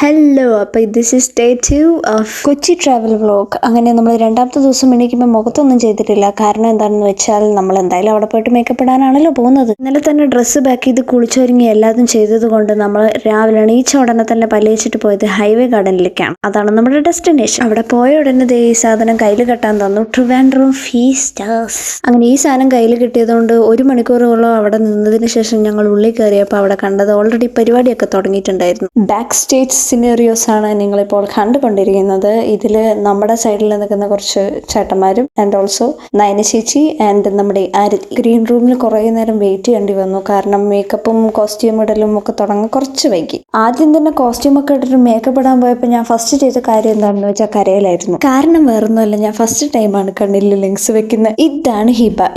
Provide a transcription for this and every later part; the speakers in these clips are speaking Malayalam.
ഹലോ, അപ്പോൾ this is day 2 of Kochi travel vlog. അങ്ങനെ നമ്മൾ രണ്ടാമത്തെ ദിവസം എണീക്കുമ്പോൾ മുഖത്തൊന്നും ചെയ്തിട്ടില്ല. കാരണം എന്താണെന്ന് വെച്ചാൽ നമ്മൾ എന്തായാലും അവിടെ പോയിട്ട് മേക്കപ്പ് ഇടാനാണല്ലോ പോകുന്നത്. ഇന്നലെ തന്നെ ഡ്രസ്സ് പാക്ക് ചെയ്ത് കുളിച്ചൊരുങ്ങി എല്ലാതും ചെയ്തത് കൊണ്ട് നമ്മൾ രാവിലെ എണീച്ച ഉടനെ തന്നെ പല്ലിച്ചിട്ട് പോയത് ഹൈവേ ഗാർഡനിലേക്കാണ്. അതാണ് നമ്മുടെ ഡെസ്റ്റിനേഷൻ. അവിടെ പോയ ഉടനെ ഈ സാധനം കയ്യിൽ കെട്ടാൻ തന്നു. ട്രിവാൻഡ്രം ഫീസ്റ്റേഴ്സ്. അങ്ങനെ ഈ സാധനം കയ്യിൽ കിട്ടിയതുകൊണ്ട് 1 മണിക്കൂറോളം അവിടെ നിന്നതിന് ശേഷം ഞങ്ങൾ ഉള്ളിൽ കയറിയപ്പോൾ അവിടെ കണ്ടത് ഓൾറെഡി പരിപാടിയൊക്കെ തുടങ്ങിയിട്ടുണ്ടായിരുന്നു. ബാക്ക് സ്റ്റേജ് സിനേറിയോസ് ആണ് നിങ്ങളിപ്പോൾ കണ്ടുകൊണ്ടിരിക്കുന്നത്. ഇതിൽ നമ്മുടെ സൈഡിൽ നിൽക്കുന്ന കുറച്ച് ചേട്ടന്മാരും ആൻഡ് ഓൾസോ നയന ചേച്ചി ആൻഡ് നമ്മുടെ ആരതി. ഗ്രീൻ റൂമിൽ കുറേ നേരം വെയിറ്റ് ചെയ്യേണ്ടി വന്നു. കാരണം മേക്കപ്പും കോസ്റ്റ്യൂം ഇടലും ഒക്കെ തുടങ്ങി കുറച്ച് വൈകി. ആദ്യം തന്നെ കോസ്റ്റ്യൂം ഒക്കെ ഇട്ടിട്ട് മേക്കപ്പ് ഇടാൻ പോയപ്പോൾ ഞാൻ ഫസ്റ്റ് ചെയ്ത കാര്യം എന്താണെന്ന് വെച്ചാൽ കരയിലായിരുന്നു. കാരണം വേറൊന്നുമല്ല, ഞാൻ ഫസ്റ്റ് ടൈമാണ് കണ്ണിൽ ലെൻസ് വെക്കുന്നത്. ഇതാണ്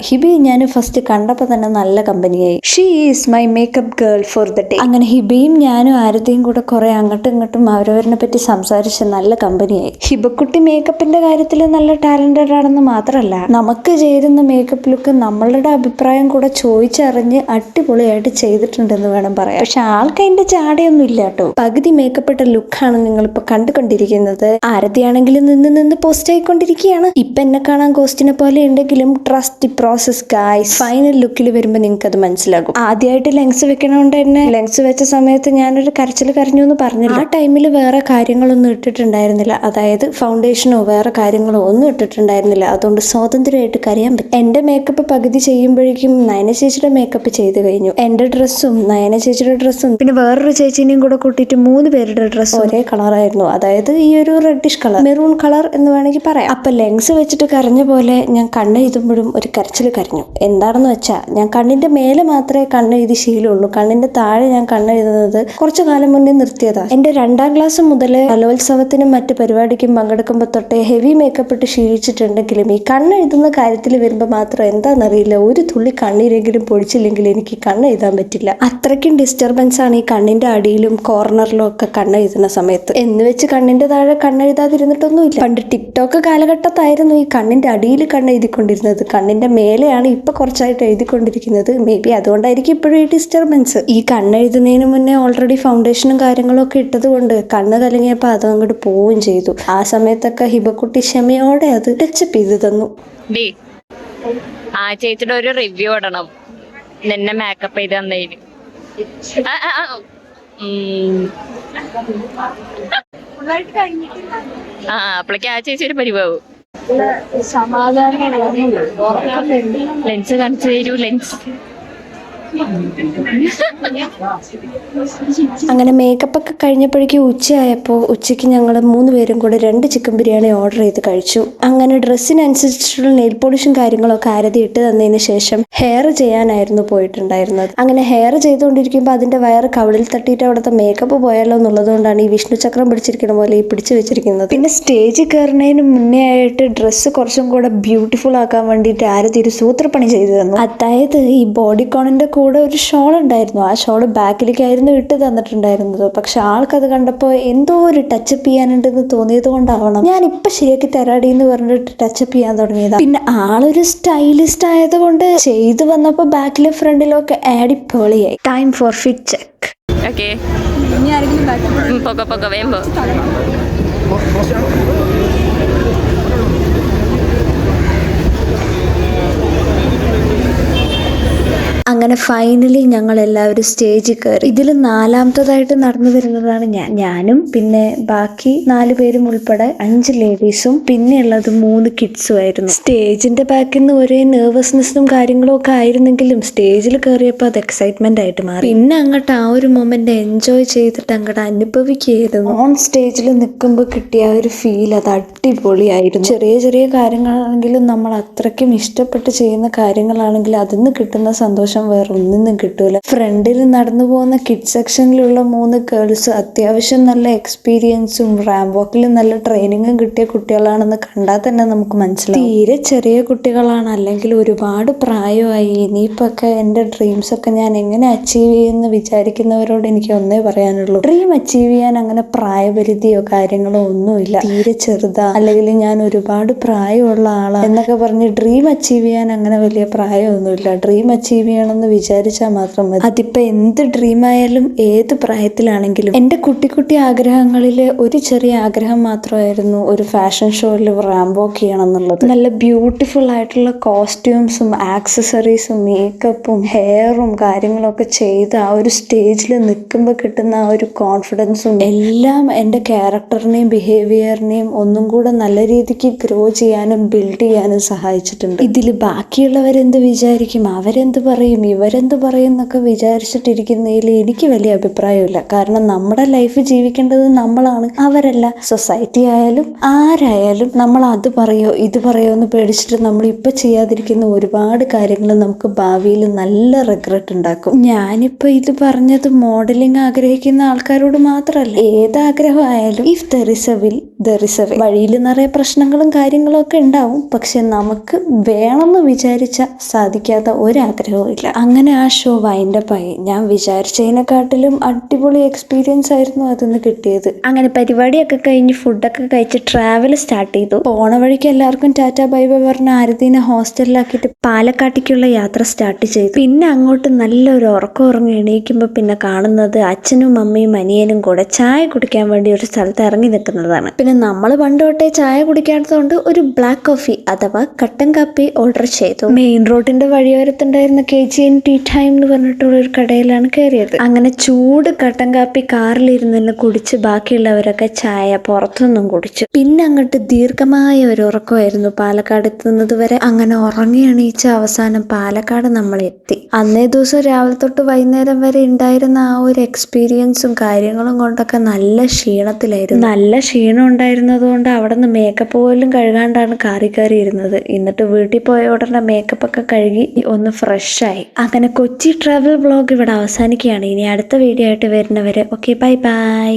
ഹിബി ഞാൻ ഫസ്റ്റ് കണ്ടപ്പോൾ തന്നെ നല്ല കമ്പനിയായി. She is my makeup girl for the day. അങ്ങനെ ഹിബയും ഞാനും ആരതിയും കൂടെ കുറെ അങ്ങോട്ടും ഇങ്ങോട്ടും അവരവരിനെ പറ്റി സംസാരിച്ച് നല്ല കമ്പനിയായി. ഹിബക്കുട്ടി മേക്കപ്പിന്റെ കാര്യത്തിൽ നല്ല ടാലന്റഡ് ആണെന്ന് മാത്രമല്ല, നമുക്ക് ചേരുന്ന മേക്കപ്പ് ലുക്ക് നമ്മളുടെ അഭിപ്രായം കൂടെ ചോദിച്ചറിഞ്ഞ് അടിപൊളിയായിട്ട് ചെയ്തിട്ടുണ്ടെന്ന് വേണം പറയാം. പക്ഷെ ആൾക്ക് അതിന്റെ ചാടയൊന്നും ഇല്ല കേട്ടോ. പകുതി മേക്കപ്പ് ഇട്ട ലുക്കാണ് നിങ്ങളിപ്പോ കണ്ടുകൊണ്ടിരിക്കുന്നത്. ആരതിയാണെങ്കിലും നിന്ന് പോസ്റ്റ് ആയിക്കൊണ്ടിരിക്കുകയാണ്. ഇപ്പൊ എന്നെ കാണാൻ കോസ്റ്റിനെ പോലെ ഉണ്ടെങ്കിലും trust the process guys. Final ലുക്കിൽ വരുമ്പോൾ നിങ്ങൾക്ക് അത് മനസ്സിലാകും. ആദ്യമായിട്ട് ലെൻസ് വെക്കണോണ്ട് തന്നെ ലെൻസ് വെച്ച സമയത്ത് ഞാനൊരു കരച്ചിൽ കരഞ്ഞു എന്ന് പറഞ്ഞില്ല. ആ ടൈമിൽ വേറെ കാര്യങ്ങളൊന്നും ഇട്ടിട്ടുണ്ടായിരുന്നില്ല. അതായത് ഫൗണ്ടേഷനോ വേറെ കാര്യങ്ങളോ ഒന്നും ഇട്ടിട്ടുണ്ടായിരുന്നില്ല. അതുകൊണ്ട് സ്വാതന്ത്ര്യമായിട്ട് കരയാൻ പറ്റും. എന്റെ മേക്കപ്പ് പകുതി ചെയ്യുമ്പോഴേക്കും നയന ചേച്ചിയുടെ മേക്കപ്പ് ചെയ്ത് കഴിഞ്ഞു. എന്റെ ഡ്രസ്സും നയന ചേച്ചിയുടെ ഡ്രസ്സും പിന്നെ വേറൊരു ചേച്ചിനെയും കൂടെ കൂട്ടിയിട്ട് 3 പേരുടെ ഡ്രസ്സ് ഒരേ കളറായിരുന്നു. അതായത് ഈ ഒരു റെഡിഷ് കളർ, മെറൂൺ കളർ എന്ന് വേണമെങ്കിൽ പറയാം. അപ്പൊ ലെൻസ് വെച്ചിട്ട് കരഞ്ഞ പോലെ ഞാൻ കണ്ണെഴുതുമ്പോഴും ഒരു കരച്ചിൽ കരഞ്ഞു. എന്താണെന്ന് വെച്ചാൽ ഞാൻ കണ്ണിന്റെ മേലെ മാത്രമേ കണ്ണെഴുതി ശീലമുള്ളൂ. കണ്ണിന്റെ താഴെ ഞാൻ കണ്ണെഴുതുന്നത് കുറച്ചു കാലം മുന്നേ നിർത്തിയതാ. എന്റെ 2ാം ക്ലാസ് മുതൽ കലോത്സവത്തിനും മറ്റു പരിപാടിക്കും പങ്കെടുക്കുമ്പോൾ തൊട്ടേ ഹെവി മേക്കപ്പ് ഇട്ട് ശീലിച്ചിട്ടുണ്ടെങ്കിലും ഈ കണ്ണെഴുതുന്ന കാര്യത്തിൽ വരുമ്പോൾ മാത്രം എന്താണെന്നറിയില്ല, ഒരു തുള്ളി കണ്ണീരെങ്കിലും പൊഴിച്ചില്ലെങ്കിൽ എനിക്ക് കണ്ണെഴുതാൻ പറ്റില്ല. അത്രയ്ക്കും ഡിസ്റ്റർബൻസ് ആണ് ഈ കണ്ണിന്റെ അടിയിലും കോർണറിലും ഒക്കെ കണ്ണെഴുതുന്ന സമയത്ത്. എന്ന് വെച്ച് കണ്ണിന്റെ താഴെ കണ്ണെഴുതാതിരുന്നിട്ടൊന്നുമില്ല. പണ്ട് ടിക്ടോക്ക് കാലഘട്ടത്തായിരുന്നു ഈ കണ്ണിന്റെ അടിയിൽ കണ്ണെഴുതിക്കൊണ്ടിരുന്നത്. കണ്ണിന്റെ മേലെയാണ് ഇപ്പൊ കുറച്ചായിട്ട് എഴുതിക്കൊണ്ടിരിക്കുന്നത്. മേ ബി അതുകൊണ്ടായിരിക്കും ഇപ്പോഴും ഈ ഡിസ്റ്റർബൻസ്. ഈ കണ്ണെഴുതുന്നതിന് മുന്നേ ഓൾറെഡി ഫൗണ്ടേഷനും കാര്യങ്ങളും ഒക്കെ ഇട്ടത് കൊണ്ട് കണ്ണ് കലങ്ങിയപ്പോൾ അത് അങ്ങോട്ട് പോവുകയും ചെയ്തു. ആ സമയത്തൊക്കെ ഹിബക്കുട്ടി ക്ഷമയോടെ അത് ടച്ചപ്പ് ചെയ്ത് തന്നു. ആ ചേച്ചിയുടെ ഒരു റിവ്യൂ ഇടണം നിന്നെ മേക്കപ്പ് ചെയ്ത് തന്നതിന്. അപ്പോഴേക്കും ആ ചേച്ചി ഒരു പരിവാവും. ലെൻസ് കാണിച്ചു തരൂ. ലെൻസ് അങ്ങനെ മേക്കപ്പ് ഒക്കെ കഴിഞ്ഞപ്പോഴേക്കും ഉച്ചയായപ്പോൾ ഉച്ചയ്ക്ക് ഞങ്ങൾ 3 പേരും കൂടെ 2 ചിക്കൻ ബിരിയാണി ഓർഡർ ചെയ്ത് കഴിച്ചു. അങ്ങനെ ഡ്രസ്സിനനുസരിച്ചിട്ടുള്ള നെയിൽ പോളിഷും കാര്യങ്ങളൊക്കെ ആരതി ഇട്ട് തന്നതിന് ശേഷം ഹെയർ ചെയ്യാനായിരുന്നു പോയിട്ടുണ്ടായിരുന്നത്. അങ്ങനെ ഹെയർ ചെയ്തുകൊണ്ടിരിക്കുമ്പോൾ അതിന്റെ വയറ് കവിളിൽ തട്ടിയിട്ട് അവിടുത്തെ മേക്കപ്പ് പോയാലോ എന്നുള്ളത് കൊണ്ടാണ് ഈ വിഷ്ണു ചക്രം പിടിച്ചിരിക്കുന്ന പോലെ ഈ പിടിച്ചു വെച്ചിരിക്കുന്നത്. പിന്നെ സ്റ്റേജിൽ കയറുന്നതിന് മുന്നേ ആയിട്ട് ഡ്രസ്സ് കുറച്ചും കൂടെ ബ്യൂട്ടിഫുൾ ആക്കാൻ വേണ്ടിയിട്ട് ആരതി ഒരു സൂത്രപ്പണി ചെയ്തു തന്നു. അതായത് ഈ ബോഡിക്കോണിന്റെ കൂടെ ഒരു ഷോൾ ഉണ്ടായിരുന്നു. ആ ഷോൾ ബാക്കിലേക്കായിരുന്നു ഇട്ട് തന്നിട്ടുണ്ടായിരുന്നത്. പക്ഷെ ആൾക്കത് കണ്ടപ്പോൾ എന്തോ ഒരു ടച്ചപ്പ് ചെയ്യാനുണ്ടെന്ന് തോന്നിയത് കൊണ്ടാവണം ഞാൻ ഇപ്പൊ ശരിയാക്കി തരാടി എന്ന് പറഞ്ഞിട്ട് ടച്ചപ്പ് ചെയ്യാൻ തുടങ്ങിയതാണ്. പിന്നെ ആളൊരു സ്റ്റൈലിസ്റ്റ് ആയതുകൊണ്ട് ചെയ്തു വന്നപ്പോൾ ബാക്കിലെ ഫ്രണ്ടിലൊക്കെ അടിപൊളിയായി. Time for fit check. Okay, പൊക്ക വേമ്പോ. അങ്ങനെ ഫൈനലി ഞങ്ങൾ എല്ലാവരും സ്റ്റേജിൽ കയറി. ഇതിൽ 4ാമത്തേതായിട്ട് നടന്നു വരുന്നതാണ് ഞാനും പിന്നെ ബാക്കി 4 പേരും ഉൾപ്പെടെ 5 ലേഡീസും പിന്നെ ഉള്ളത് 3 കിഡ്സും ആയിരുന്നു. സ്റ്റേജിന്റെ ബാക്കിൽ നിന്ന് ഒരേ നെർവസ്നെസ്സും കാര്യങ്ങളും ഒക്കെ ആയിരുന്നെങ്കിലും സ്റ്റേജിൽ കയറിയപ്പോൾ അത് എക്സൈറ്റ്മെന്റ് ആയിട്ട് മാറി. പിന്നെ അങ്ങോട്ട് ആ ഒരു മൊമെന്റ് എൻജോയ് ചെയ്തിട്ട് അങ്ങോട്ട് അനുഭവിക്കുകയായിരുന്നു. ഓൺ സ്റ്റേജിൽ നിൽക്കുമ്പോൾ കിട്ടിയ ആ ഒരു ഫീൽ അത് അടിപൊളിയായിരുന്നു. ചെറിയ കാര്യങ്ങളാണെങ്കിലും നമ്മൾ അത്രയ്ക്കും ഇഷ്ടപ്പെട്ട് ചെയ്യുന്ന കാര്യങ്ങളാണെങ്കിലും അതിന്ന് കിട്ടുന്ന സന്തോഷം വേറെ ഒന്നിനും കിട്ടൂല. ഫ്രണ്ടിൽ നടന്നു പോകുന്ന കിഡ് സെക്ഷനിലുള്ള 3 ഗേൾസ് അത്യാവശ്യം നല്ല എക്സ്പീരിയൻസും റാമ്പ് വാക്കിൽ നല്ല ട്രെയിനിങ്ങും കിട്ടിയ കുട്ടികളാണെന്ന് കണ്ടാൽ തന്നെ നമുക്ക് മനസ്സിലാവും. തീരെ ചെറിയ കുട്ടികളാണ്, അല്ലെങ്കിൽ ഒരുപാട് പ്രായമായി. ഇനിയിപ്പൊക്കെ എൻ്റെ ഡ്രീംസ് ഒക്കെ ഞാൻ എങ്ങനെ അച്ചീവ് ചെയ്യുമെന്ന് വിചാരിക്കുന്നവരോട് എനിക്ക് ഒന്നേ പറയാനുള്ളൂ, ഡ്രീം അച്ചീവ് ചെയ്യാൻ അങ്ങനെ പ്രായപരിധിയോ കാര്യങ്ങളോ ഒന്നുമില്ല. തീരെ ചെറുതാ അല്ലെങ്കിൽ ഞാൻ ഒരുപാട് പ്രായമുള്ള ആളാ എന്നൊക്കെ പറഞ്ഞ് ഡ്രീം അച്ചീവ് ചെയ്യാൻ അങ്ങനെ വലിയ പ്രായമൊന്നുമില്ല. ഡ്രീം അച്ചീവ് ചെയ്യണം ചെയ്യണമെന്ന് വിചാരിച്ചാൽ മാത്രം മതി. അതിപ്പോൾ എന്ത് ഡ്രീം ആയാലും ഏത് പ്രായത്തിലാണെങ്കിലും. എൻ്റെ കുട്ടി കുട്ടി ആഗ്രഹങ്ങളിൽ ഒരു ചെറിയ ആഗ്രഹം മാത്രമായിരുന്നു ഒരു ഫാഷൻ ഷോയിൽ റാമ്പ് വാക്ക് ചെയ്യണം എന്നുള്ളത്. നല്ല ബ്യൂട്ടിഫുൾ ആയിട്ടുള്ള കോസ്റ്റ്യൂംസും ആക്സസറീസും മേക്കപ്പും ഹെയറും കാര്യങ്ങളൊക്കെ ചെയ്ത് ആ ഒരു സ്റ്റേജിൽ നിൽക്കുമ്പോൾ കിട്ടുന്ന ആ ഒരു കോൺഫിഡൻസും എല്ലാം എൻ്റെ ക്യാരക്ടറിനെയും ബിഹേവിയറിനെയും ഒന്നും കൂടെ നല്ല രീതിക്ക് ഗ്രോ ചെയ്യാനും ബിൽഡ് ചെയ്യാനും സഹായിച്ചിട്ടുണ്ട്. ഇതിൽ ബാക്കിയുള്ളവരെന്ത് വിചാരിക്കും, അവരെന്ത് പറയും, ഇവരെന്ത് പറയും എന്നൊക്കെ വിചാരിച്ചിട്ടിരിക്കുന്നതിൽ എനിക്ക് വലിയ അഭിപ്രായമില്ല. കാരണം നമ്മുടെ ലൈഫ് ജീവിക്കേണ്ടത് നമ്മളാണ്, അവരല്ല. സൊസൈറ്റി ആയാലും ആരായാലും നമ്മൾ അത് പറയോ ഇത് പറയോ എന്ന് പേടിച്ചിട്ട് നമ്മൾ ഇപ്പം ചെയ്യാതിരിക്കുന്ന ഒരുപാട് കാര്യങ്ങൾ നമുക്ക് ഭാവിയിൽ നല്ല റിഗ്രറ്റ് ഉണ്ടാക്കും. ഞാനിപ്പോൾ ഇത് പറഞ്ഞത് മോഡലിംഗ് ആഗ്രഹിക്കുന്ന ആൾക്കാരോട് മാത്രമല്ല, ഏതാഗ്രഹമായാലും if there is a will there is a way. വഴിയിൽ നിറയെ പ്രശ്നങ്ങളും കാര്യങ്ങളും ഒക്കെ ഉണ്ടാവും, പക്ഷെ നമുക്ക് വേണമെന്ന് വിചാരിച്ചാൽ സാധിക്കാത്ത ഒരാഗ്രഹവും ഇല്ല. അങ്ങനെ ആ ഷോ വൈൻഡപ്പ് ആയി. ഞാൻ വിചാരിച്ചതിനെക്കാട്ടിലും അടിപൊളി എക്സ്പീരിയൻസ് ആയിരുന്നു അതിന്ന് കിട്ടിയത്. അങ്ങനെ പരിപാടിയൊക്കെ കഴിഞ്ഞ് ഫുഡൊക്കെ കഴിച്ച് ട്രാവൽ സ്റ്റാർട്ട് ചെയ്തു. പോണ വഴിക്ക് എല്ലാവർക്കും ടാറ്റ ബൈ ബൈ പറഞ്ഞ ആരതിനെ ഹോസ്റ്റലിലാക്കിയിട്ട് പാലക്കാട്ടേക്കുള്ള യാത്ര സ്റ്റാർട്ട് ചെയ്തു. പിന്നെ അങ്ങോട്ട് നല്ലൊരു ഉറക്കം ഉറങ്ങി എണീക്കുമ്പോൾ പിന്നെ കാണുന്നത് അച്ഛനും അമ്മയും അനിയനും കൂടെ ചായ കുടിക്കാൻ വേണ്ടി ഒരു സ്ഥലത്ത് ഇറങ്ങി നിൽക്കുന്നതാണ്. പിന്നെ നമ്മൾ പണ്ട് തൊട്ടേ ചായ കുടിക്കാത്തതുകൊണ്ട് ഒരു ബ്ലാക്ക് കോഫി അഥവാ കട്ടൻ കാപ്പി ഓർഡർ ചെയ്തു. മെയിൻ റോഡിന്റെ വഴിയോരത്തുണ്ടായിരുന്ന KGN ടീ ടൈം എന്ന് പറഞ്ഞിട്ടുള്ള ഒരു കടയിലാണ് കയറിയത്. അങ്ങനെ ചൂട് കട്ടൻ കാപ്പി കാറിലിരുന്ന് കുടിച്ച് ബാക്കിയുള്ളവരൊക്കെ ചായ പുറത്തുനിന്നും കുടിച്ചു. പിന്നെ അങ്ങോട്ട് ദീർഘമായ ഒരു ഉറക്കമായിരുന്നു പാലക്കാട് എത്തുന്നത് വരെ. അങ്ങനെ ഉറങ്ങി എണീച്ച അവസാനം പാലക്കാട് നമ്മൾ എത്തി. അന്നേ ദിവസം രാവിലെ തൊട്ട് വൈകുന്നേരം വരെ ഉണ്ടായിരുന്ന ആ ഒരു എക്സ്പീരിയൻസും കാര്യങ്ങളും കൊണ്ടൊക്കെ നല്ല ക്ഷീണത്തിലായിരുന്നു. നല്ല ക്ഷീണം ഉണ്ടായിരുന്നത് കൊണ്ട് അവിടെ നിന്ന് മേക്കപ്പ് പോലും കഴുകാണ്ടാണ് കാറി കയറി ഇരുന്നത്. എന്നിട്ട് വീട്ടിൽ പോയ ഉടനെ മേക്കപ്പ് ഒക്കെ കഴുകി ഒന്ന് ഫ്രഷായി. അങ്ങനെ കൊച്ചി ട്രാവൽ വ്ളോഗ് ഇവിടെ അവസാനിക്കുകയാണ്. ഇനി അടുത്ത വീഡിയോ ആയിട്ട് വരുന്നവരെ ഓക്കെ ബൈ ബൈ.